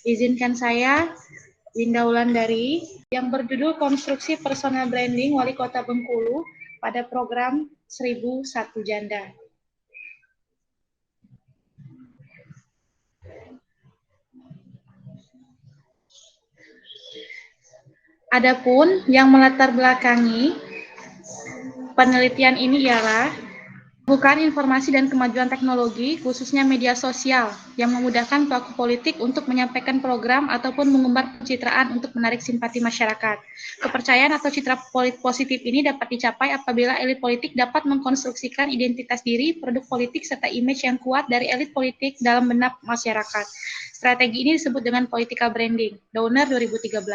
Izinkan saya, Winda Wulandari, yang berjudul Konstruksi Personal Branding Wali Kota Bengkulu pada program 1001 Janda. Adapun yang melatar belakangi penelitian ini ialah bukan informasi dan kemajuan teknologi, khususnya media sosial, yang memudahkan pelaku politik untuk menyampaikan program ataupun mengumbar pencitraan untuk menarik simpati masyarakat. Kepercayaan atau citra positif ini dapat dicapai apabila elit politik dapat mengkonstruksikan identitas diri, produk politik, serta image yang kuat dari elit politik dalam benak masyarakat. Strategi ini disebut dengan political branding. Downer 2013.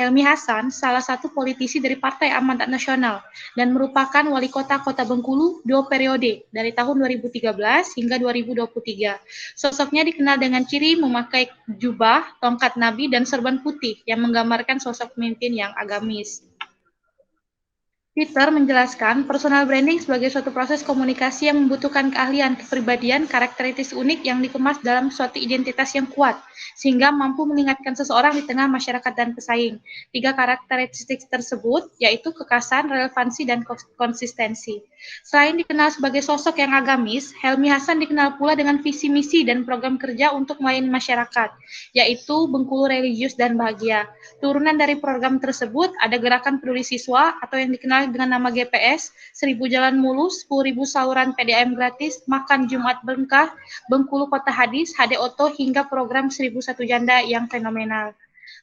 Helmi Hasan, salah satu politisi dari Partai Amanat Nasional, dan merupakan wali kota Kota Bengkulu 2 periode, dari tahun 2013 hingga 2023. Sosoknya dikenal dengan ciri memakai jubah, tongkat nabi, dan serban putih yang menggambarkan sosok pemimpin yang agamis. Peter menjelaskan, personal branding sebagai suatu proses komunikasi yang membutuhkan keahlian, kepribadian, karakteristik unik yang dikemas dalam suatu identitas yang kuat, sehingga mampu mengingatkan seseorang di tengah masyarakat dan pesaing. 3 karakteristik tersebut, yaitu kekasan, relevansi, dan konsistensi. Selain dikenal sebagai sosok yang agamis, Helmi Hasan dikenal pula dengan visi misi dan program kerja untuk melayani masyarakat, yaitu Bengkulu Religius dan Bahagia. Turunan dari program tersebut ada Gerakan Peduli Siswa atau yang dikenal dengan nama GPS, 1000 Jalan Mulus, 10.000 saluran PDAM gratis, Makan Jumat Berkah, Bengkulu Kota Hadis, HD Oto, hingga program 1001 Janda yang fenomenal.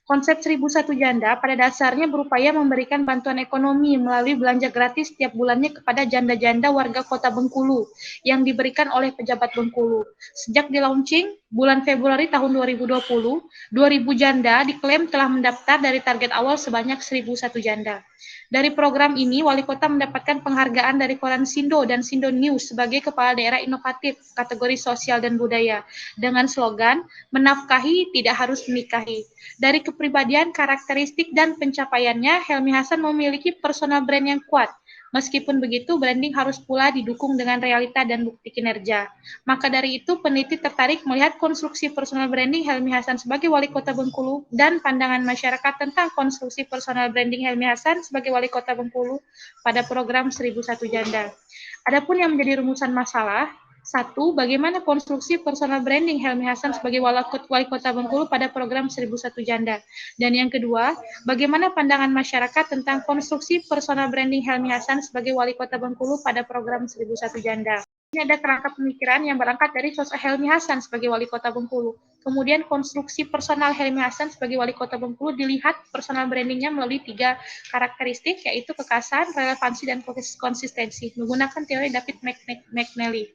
Konsep 1001 Janda pada dasarnya berupaya memberikan bantuan ekonomi melalui belanja gratis setiap bulannya kepada janda-janda warga Kota Bengkulu yang diberikan oleh pejabat Bengkulu. Sejak di launching bulan Februari tahun 2020, 2.000 janda diklaim telah mendaftar dari target awal sebanyak 1.001 janda. Dari program ini, Wali Kota mendapatkan penghargaan dari koran Sindo dan Sindo News sebagai Kepala Daerah Inovatif kategori Sosial dan Budaya dengan slogan menafkahi tidak harus menikahi. Dari kepribadian, karakteristik, dan pencapaiannya, Helmi Hasan memiliki personal brand yang kuat. Meskipun begitu, branding harus pula didukung dengan realita dan bukti kinerja. Maka dari itu, peneliti tertarik melihat konstruksi personal branding Helmi Hasan sebagai Wali Kota Bengkulu dan pandangan masyarakat tentang konstruksi personal branding Helmi Hasan sebagai Wali Kota Bengkulu pada program 1001 Janda. Adapun yang menjadi rumusan masalah, 1. Bagaimana konstruksi personal branding Helmi Hasan sebagai Wali Kota Bengkulu pada program 1001 Janda? Dan yang kedua, bagaimana pandangan masyarakat tentang konstruksi personal branding Helmi Hasan sebagai Wali Kota Bengkulu pada program 1001 Janda? Ini ada kerangka pemikiran yang berangkat dari sosok Helmi Hasan sebagai Wali Kota Bengkulu. Kemudian konstruksi personal Helmi Hasan sebagai Wali Kota Bengkulu dilihat personal brandingnya melalui 3 karakteristik, yaitu kekasan, relevansi, dan konsistensi, menggunakan teori David McNally.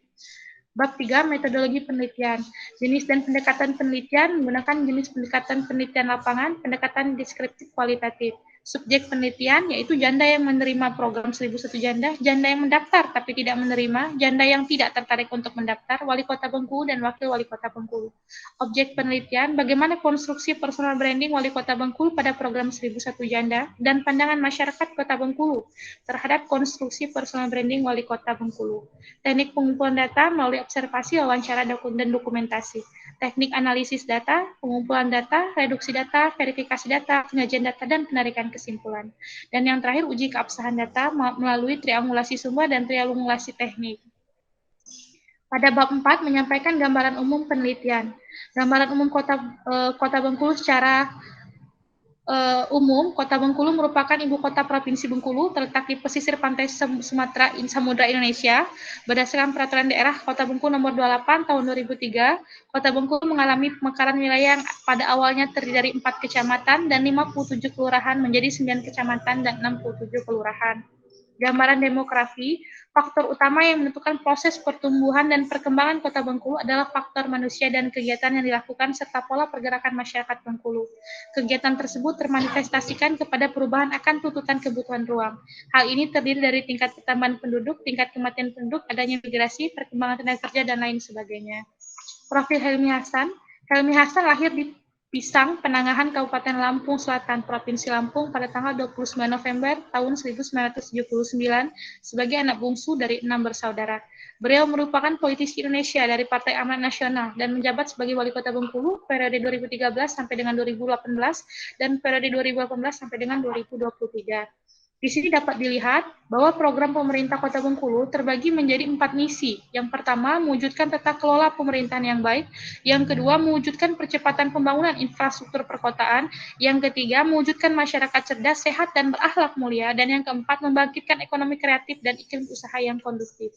Bab 3, metodologi penelitian. Jenis dan pendekatan penelitian menggunakan jenis pendekatan penelitian lapangan, pendekatan deskriptif kualitatif. Subjek penelitian yaitu janda yang menerima program 1001 Janda, janda yang mendaftar tapi tidak menerima, janda yang tidak tertarik untuk mendaftar, Wali Kota Bengkulu, dan Wakil Wali Kota Bengkulu. Objek penelitian, bagaimana konstruksi personal branding Wali Kota Bengkulu pada program 1001 Janda, dan pandangan masyarakat Kota Bengkulu terhadap konstruksi personal branding Wali Kota Bengkulu. Teknik pengumpulan data melalui observasi, wawancara, dan dokumentasi. Teknik analisis data, pengumpulan data, reduksi data, verifikasi data, penyajian data, dan penarikan kesimpulan. Dan yang terakhir, uji keabsahan data melalui triangulasi sumber dan triangulasi teknik. Pada bab 4 menyampaikan gambaran umum penelitian. Gambaran umum Kota Bengkulu secara umum, Kota Bengkulu merupakan ibu kota Provinsi Bengkulu, terletak di pesisir pantai Samudra Indonesia. Berdasarkan Peraturan Daerah Kota Bengkulu Nomor 28 Tahun 2003, Kota Bengkulu mengalami pemekaran wilayah yang pada awalnya terdiri dari 4 kecamatan dan 57 kelurahan menjadi 9 kecamatan dan 67 kelurahan. Gambaran demografi, faktor utama yang menentukan proses pertumbuhan dan perkembangan Kota Bengkulu adalah faktor manusia dan kegiatan yang dilakukan serta pola pergerakan masyarakat Bengkulu. Kegiatan tersebut termanifestasikan kepada perubahan akan tuntutan kebutuhan ruang. Hal ini terdiri dari tingkat pertambahan penduduk, tingkat kematian penduduk, adanya migrasi, perkembangan tenaga kerja, dan lain sebagainya. Profil Helmi Hasan. Helmi Hasan lahir di Pisang, Penangahan, Kabupaten Lampung Selatan, Provinsi Lampung pada tanggal 29 November tahun 1979 sebagai anak bungsu dari 6 bersaudara. Beliau merupakan politisi Indonesia dari Partai Amanat Nasional dan menjabat sebagai Wali Kota Bengkulu periode 2013 sampai dengan 2018 dan periode 2018 sampai dengan 2023. Di sini dapat dilihat bahwa program pemerintah Kota Bengkulu terbagi menjadi 4 misi. Yang pertama, mewujudkan tata kelola pemerintahan yang baik. Yang kedua, mewujudkan percepatan pembangunan infrastruktur perkotaan. Yang ketiga, mewujudkan masyarakat cerdas, sehat, dan berakhlak mulia. Dan yang keempat, membangkitkan ekonomi kreatif dan iklim usaha yang kondusif.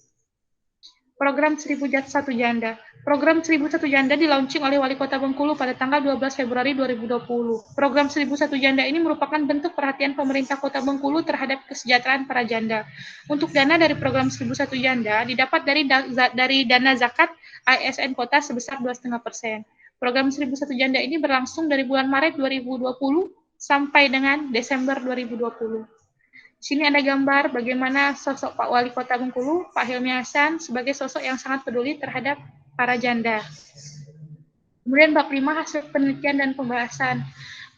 Program 1001 Janda. Program 1001 Janda dilaunching oleh Wali Kota Bengkulu pada tanggal 12 Februari 2020. Program 1001 Janda ini merupakan bentuk perhatian pemerintah Kota Bengkulu terhadap kesejahteraan para janda. Untuk dana dari program 1001 Janda didapat dari dana zakat ASN Kota sebesar 2,5%. Program 1001 Janda ini berlangsung dari bulan Maret 2020 sampai dengan Desember 2020. Di sini ada gambar bagaimana sosok Pak Wali Kota Bengkulu, Pak Hilmi Hasan, sebagai sosok yang sangat peduli terhadap para janda. Kemudian bab 5, hasil penelitian dan pembahasan.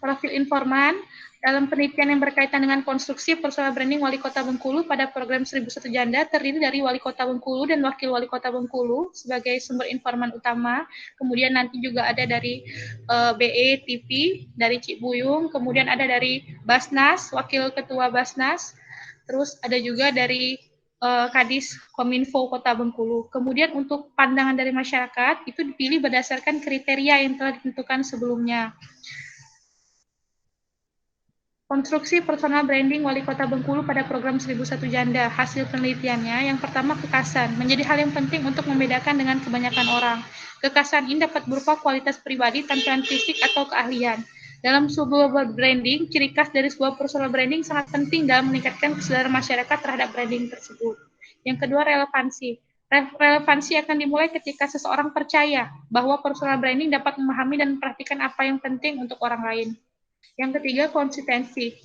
Profil informan, dalam penelitian yang berkaitan dengan konstruksi personal branding Wali Kota Bengkulu pada program 1001 Janda terdiri dari Wali Kota Bengkulu dan Wakil Wali Kota Bengkulu sebagai sumber informan utama. Kemudian nanti juga ada dari BE TV, dari Cibuyung, kemudian ada dari Basnas, Wakil Ketua Basnas, terus ada juga dari Kadis Kominfo Kota Bengkulu. Kemudian untuk pandangan dari masyarakat itu dipilih berdasarkan kriteria yang telah ditentukan sebelumnya. Konstruksi personal branding Wali Kota Bengkulu pada program 1001 Janda. Hasil penelitiannya, yang pertama kekasan, menjadi hal yang penting untuk membedakan dengan kebanyakan orang. Kekasan ini dapat berupa kualitas pribadi, tampilan fisik, atau keahlian. Dalam sebuah branding, ciri khas dari sebuah personal branding sangat penting dalam meningkatkan kesadaran masyarakat terhadap branding tersebut. Yang kedua, relevansi. Relevansi akan dimulai ketika seseorang percaya bahwa personal branding dapat memahami dan memperhatikan apa yang penting untuk orang lain. Yang ketiga, konsistensi.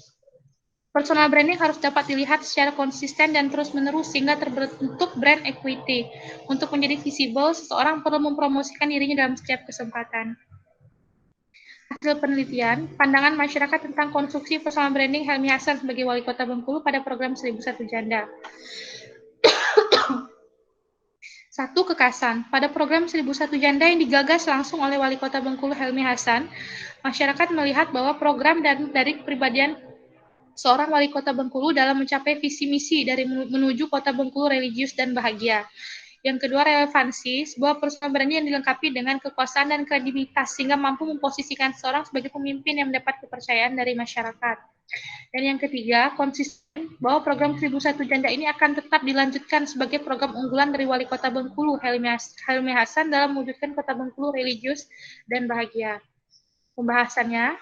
Personal branding harus dapat dilihat secara konsisten dan terus-menerus sehingga terbentuk brand equity. Untuk menjadi visible, seseorang perlu mempromosikan dirinya dalam setiap kesempatan. Hasil penelitian, pandangan masyarakat tentang konstruksi personal branding Hilmi Hasan sebagai Wali Kota Bengkulu pada program 1001 Janda. 1. Kekasan. Pada program 1001 Janda yang digagas langsung oleh Wali Kota Bengkulu Hilmi Hasan, masyarakat melihat bahwa program dari kepribadian seorang Wali Kota Bengkulu dalam mencapai visi misi dari menuju Kota Bengkulu religius dan bahagia. Yang kedua, relevansi, sebuah personal branding yang dilengkapi dengan kekuasaan dan kredibilitas sehingga mampu memposisikan seorang sebagai pemimpin yang mendapat kepercayaan dari masyarakat. Dan yang ketiga, konsisten bahwa program 1001 Janda ini akan tetap dilanjutkan sebagai program unggulan dari Wali Kota Bengkulu Hilmi Hasan dalam mewujudkan Kota Bengkulu religius dan bahagia. Pembahasannya,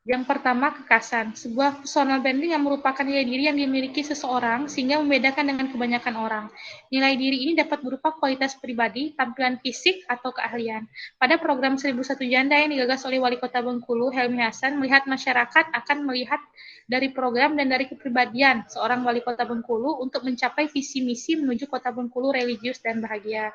yang pertama, kekasan. Sebuah personal branding yang merupakan nilai diri yang dimiliki seseorang sehingga membedakan dengan kebanyakan orang. Nilai diri ini dapat berupa kualitas pribadi, tampilan fisik, atau keahlian. Pada program 1001 Janda yang digagas oleh Wali Kota Bengkulu, Hilmi Hasan, melihat masyarakat akan melihat dari program dan dari kepribadian seorang Wali Kota Bengkulu untuk mencapai visi misi menuju Kota Bengkulu religius dan bahagia.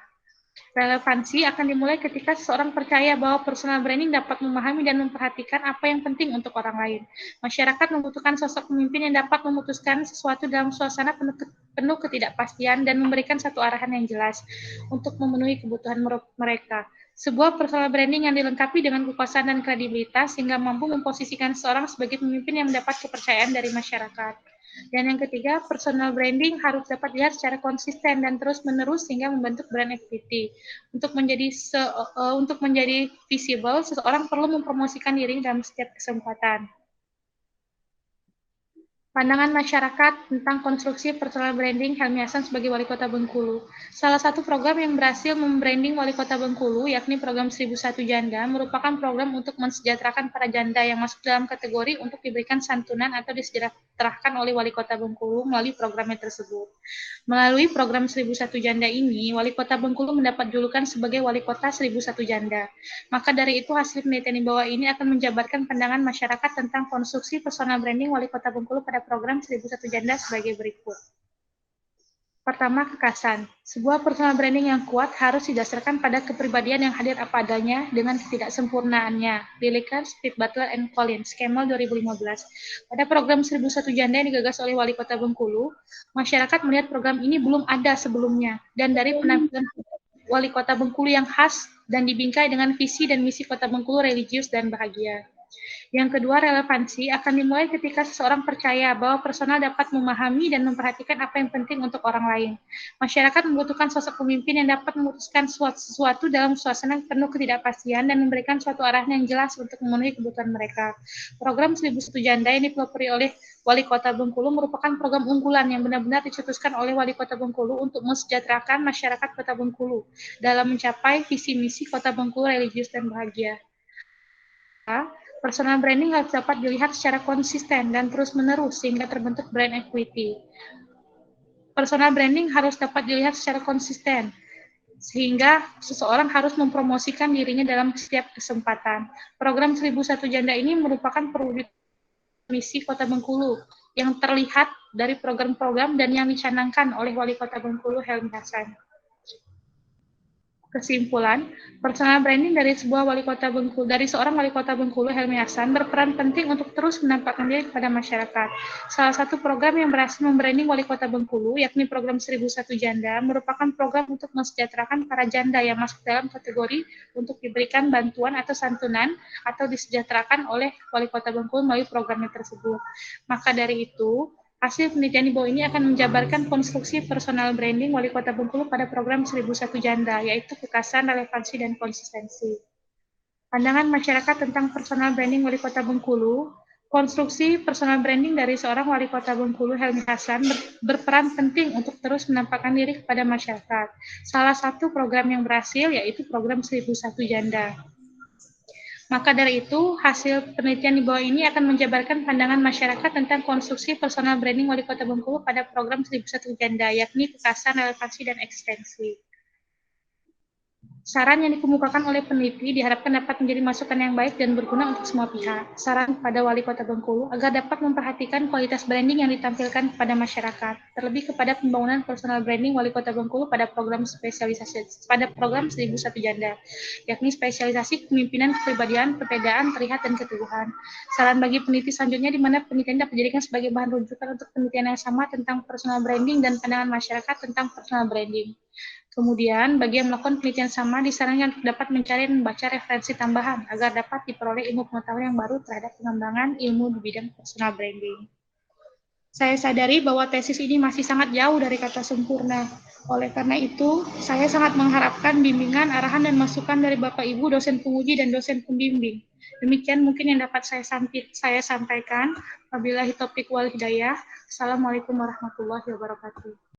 Relevansi akan dimulai ketika seseorang percaya bahwa personal branding dapat memahami dan memperhatikan apa yang penting untuk orang lain. Masyarakat membutuhkan sosok pemimpin yang dapat memutuskan sesuatu dalam suasana penuh ketidakpastian dan memberikan satu arahan yang jelas untuk memenuhi kebutuhan mereka. Sebuah personal branding yang dilengkapi dengan kekuasaan dan kredibilitas sehingga mampu memposisikan seseorang sebagai pemimpin yang mendapat kepercayaan dari masyarakat. Dan yang ketiga, personal branding harus dapat dilihat secara konsisten dan terus-menerus sehingga membentuk brand equity. Untuk menjadi visible, seseorang perlu mempromosikan diri dalam setiap kesempatan. Pandangan masyarakat tentang konstruksi personal branding Hilmi Hasan sebagai Wali Kota Bengkulu. Salah satu program yang berhasil membranding Wali Kota Bengkulu, yakni program 1001 Janda, merupakan program untuk mensejahterakan para janda yang masuk dalam kategori untuk diberikan santunan atau disejahterakan oleh Wali Kota Bengkulu melalui programnya tersebut. Melalui program 1001 Janda ini, Wali Kota Bengkulu mendapat julukan sebagai Wali Kota 1001 Janda. Maka dari itu, hasil penelitian di bawah ini akan menjabarkan pandangan masyarakat tentang konstruksi personal branding Wali Kota Bengkulu pada program 1001 Janda sebagai berikut. Pertama, kekasan. Sebuah personal branding yang kuat harus didasarkan pada kepribadian yang hadir apa adanya dengan ketidaksempurnaannya. Dilikan Speed Butler and Collins, Camel 2015. Pada program 1001 Janda yang digagas oleh Wali Kota Bengkulu, masyarakat melihat program ini belum ada sebelumnya. Dan dari penampilan Wali Kota Bengkulu yang khas dan dibingkai dengan visi dan misi Kota Bengkulu religius dan bahagia. Yang kedua, relevansi akan dimulai ketika seseorang percaya bahwa personal dapat memahami dan memperhatikan apa yang penting untuk orang lain. Masyarakat membutuhkan sosok pemimpin yang dapat memutuskan sesuatu dalam suasana penuh ketidakpastian dan memberikan suatu arahan yang jelas untuk memenuhi kebutuhan mereka. Program 1001 Janda yang dipelopori oleh Wali Kota Bengkulu merupakan program unggulan yang benar-benar dicetuskan oleh Wali Kota Bengkulu untuk mensejahterakan masyarakat Kota Bengkulu dalam mencapai visi misi Kota Bengkulu religius dan bahagia. Personal branding harus dapat dilihat secara konsisten dan terus-menerus sehingga terbentuk brand equity. Personal branding harus dapat dilihat secara konsisten sehingga seseorang harus mempromosikan dirinya dalam setiap kesempatan. Program 1001 Janda ini merupakan perwujudan misi Kota Bengkulu yang terlihat dari program-program dan yang dicanangkan oleh Wali Kota Bengkulu Helmi Hasan. Kesimpulan, personal branding dari seorang Wali Kota Bengkulu, Helmi Hasan, berperan penting untuk terus menampakkan diri kepada masyarakat. Salah satu program yang berhasil membranding Wali Kota Bengkulu, yakni program 1001 Janda, merupakan program untuk mensejahterakan para janda yang masuk dalam kategori untuk diberikan bantuan atau santunan atau disejahterakan oleh Wali Kota Bengkulu melalui programnya tersebut. Maka dari itu, hasil penelitian di bawah ini akan menjabarkan konstruksi personal branding Wali Kota Bengkulu pada program 1001 Janda, yaitu kekasan, relevansi, dan konsistensi. Pandangan masyarakat tentang personal branding Wali Kota Bengkulu. Konstruksi personal branding dari seorang Wali Kota Bengkulu, Helmi Hasan, berperan penting untuk terus menampakkan diri kepada masyarakat. Salah satu program yang berhasil yaitu program 1001 Janda. Maka dari itu, hasil penelitian di bawah ini akan menjabarkan pandangan masyarakat tentang konstruksi personal branding Wali Kota Bengkulu pada program 1001 Janda, yakni kekasan, relevansi, dan ekstensi. Saran yang dikemukakan oleh peneliti diharapkan dapat menjadi masukan yang baik dan berguna untuk semua pihak. Saran pada Wali Kota Bengkulu agar dapat memperhatikan kualitas branding yang ditampilkan kepada masyarakat, terlebih kepada pembangunan personal branding Wali Kota Bengkulu pada program 1001 Janda, yakni spesialisasi kepemimpinan, kepribadian, perbedaan, terlihat, dan keteguhan. Saran bagi peneliti selanjutnya di mana penelitian dapat dijadikan sebagai bahan rujukan untuk penelitian yang sama tentang personal branding dan pandangan masyarakat tentang personal branding. Kemudian, bagi yang melakukan penelitian sama, disarankan untuk dapat mencari dan membaca referensi tambahan agar dapat diperoleh ilmu pengetahuan yang baru terhadap pengembangan ilmu di bidang personal branding. Saya sadari bahwa tesis ini masih sangat jauh dari kata sempurna. Oleh karena itu, saya sangat mengharapkan bimbingan, arahan, dan masukan dari Bapak Ibu dosen penguji dan dosen pembimbing. Demikian mungkin yang dapat saya sampaikan. Wabillahi taufiq wal hidayah. Assalamualaikum warahmatullahi wabarakatuh.